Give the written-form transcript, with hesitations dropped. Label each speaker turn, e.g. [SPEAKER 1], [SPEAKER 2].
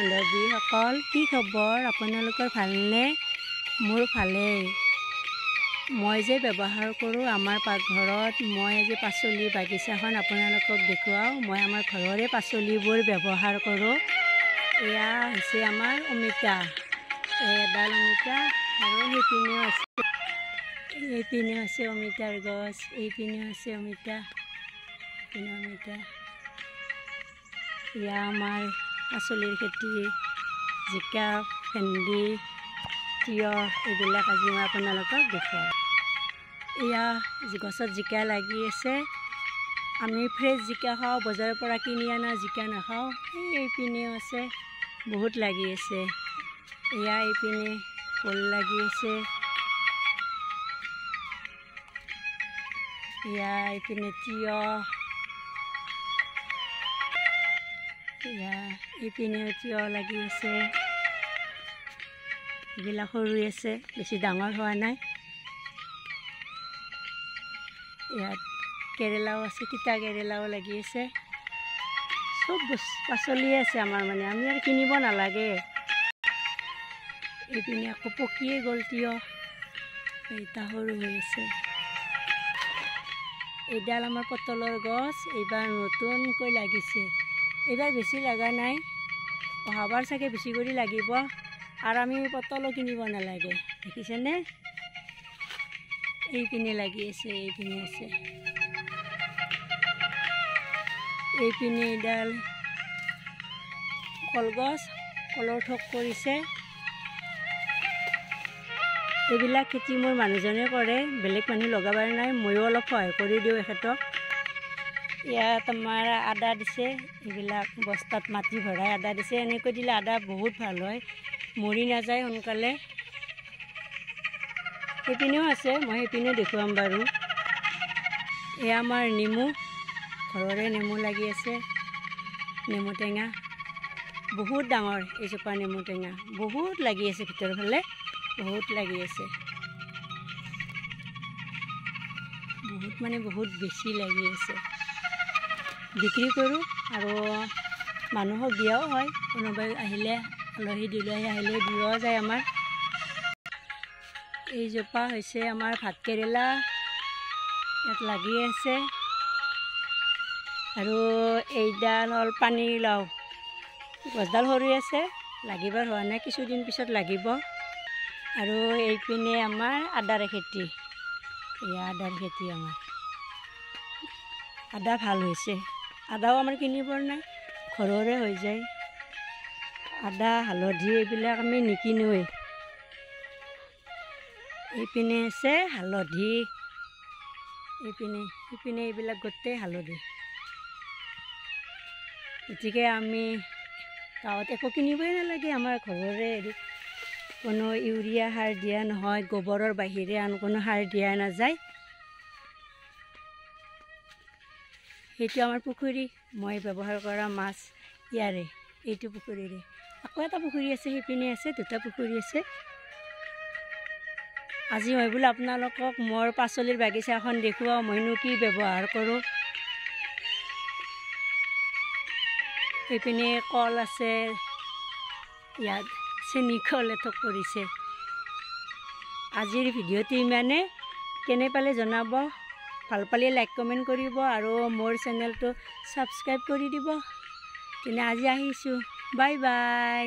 [SPEAKER 1] বান্ধৱীসকল কি খবৰ আপোনালোকৰ ভালনে মোৰ ভালেই মই যে ব্যৱহাৰ কৰোঁ আমাৰ পাকঘৰত মই আজি পাচলি বাগিচাখন আপোনালোকক দেখুৱাও মই আমাৰ ঘৰৰে পাচলিবোৰ ব্যৱহাৰ কৰোঁ এয়া হৈছে আমাৰ অমিতা এডাল অমিতা আৰু এইপিনেও আছে অমিতাৰ গছ এইপিনেও আছে অমিতা এয়া আমাৰ পাচলিৰ খেতি জিকা ভেন্দি তিয়হ এইবিলাক আজি মই আপোনালোকক দেখুৱাওঁ এয়া গছত জিকা লাগি আছে আমি ফ্ৰেছ জিকা খাওঁ বজাৰৰ পৰা কিনি অনা জিকা নাখাওঁ এইপিনেও আছে বহুত লাগি আছে এয়া এইপিনে ভোল লাগি আছে এয়া এইপিনে তিয়হ এইপিনেও তিয়হ লাগি আছে এইবিলাক সৰু আছে বেছি ডাঙৰ হোৱা নাই ইয়াত কেৰেলাও আছে তিতা কেৰেলাও লাগি আছে চব পাচলিয়ে আছে আমাৰ মানে আমি আৰু কিনিব নালাগে এইপিনে আকৌ পকিয়ে গ'ল তিয়হ এইটা সৰু হৈ আছে এইডাল আমাৰ পটলৰ গছ এইবাৰ নতুনকৈ লাগিছে এইবাৰ বেছি লগা নাই অহাবাৰ চাগে বেছি কৰি লাগিব আৰু আমি পটলো কিনিব নালাগে দেখিছেনে এইপিনে লাগি আছে এইপিনে আছে এইপিনে এইডাল কলগছ কলৰ ঠোক কৰিছে এইবিলাক খেতি মোৰ মানুহজনে কৰে বেলেগ মানুহ লগাবৰ নাই ময়ো অলপ সহায় কৰি দিওঁ এখেতক ইয়াত আমাৰ আদা দিছে এইবিলাক বস্তাত মাটি ভৰাই আদা দিছে এনেকৈ দিলে আদা বহুত ভাল হয় মৰি নাযায় সোনকালে সেইপিনেও আছে মই সেইপিনেও দেখুৱাম বাৰু এয়া আমাৰ নেমু ঘৰৰে নেমু লাগি আছে নেমু টেঙা বহুত ডাঙৰ এইজোপা নেমু টেঙা বহুত লাগি আছে ভিতৰৰ ফালে বহুত লাগি আছে বহুত মানে বহুত বেছি লাগি আছে বিক্ৰী কৰোঁ আৰু মানুহক দিয়াও হয় কোনোবাই আহিলে আলহী দুলহী আহিলে দিয়াও যায় আমাৰ এইজোপা হৈছে আমাৰ ভাত কেৰেলা ইয়াত লাগি আছে আৰু এইডাল হ'ল পানীলাও গছডাল সৰু আছে লাগিবৰ হোৱা নাই কিছুদিন পিছত লাগিব আৰু এইপিনে আমাৰ আদাৰ খেতি এয়া আদাৰ খেতি আমাৰ আদা ভাল হৈছে আদাও আমাৰ কিনিবৰ নাই ঘৰৰে হৈ যায় আদা হালধি এইবিলাক আমি নিকিনোৱেই এইপিনে আছে হালধি এইপিনে এইবিলাক গোটেই হালধি গতিকে আমি গাঁৱত একো কিনিবই নালাগে আমাৰ ঘৰৰে কোনো ইউৰিয়া সাৰ দিয়া নহয় গোবৰৰ বাহিৰে আন কোনো সাৰ দিয়া নাযায় সেইটো আমাৰ পুখুৰী মই ব্যৱহাৰ কৰা মাছ ইয়াৰে এইটো পুখুৰীৰে আকৌ এটা পুখুৰী আছে সেইপিনে আছে দুটা পুখুৰী আছে আজি মই বোলো আপোনালোকক মোৰ পাচলিৰ বাগিচাখন দেখুৱাওঁ মইনো কি ব্যৱহাৰ কৰোঁ এইপিনে কল আছে ইয়াত চেনি কল এথোক পৰিছে আজিৰ ভিডিঅ'টো ইমানে কেনে পালে জনাব ভাল পালে লাইক কমেণ্ট কৰিব আৰু মোৰ চেনেলটো ছাবস্ক্ৰাইব কৰি দিব তেনে আজি আহিছোঁ বাই বাই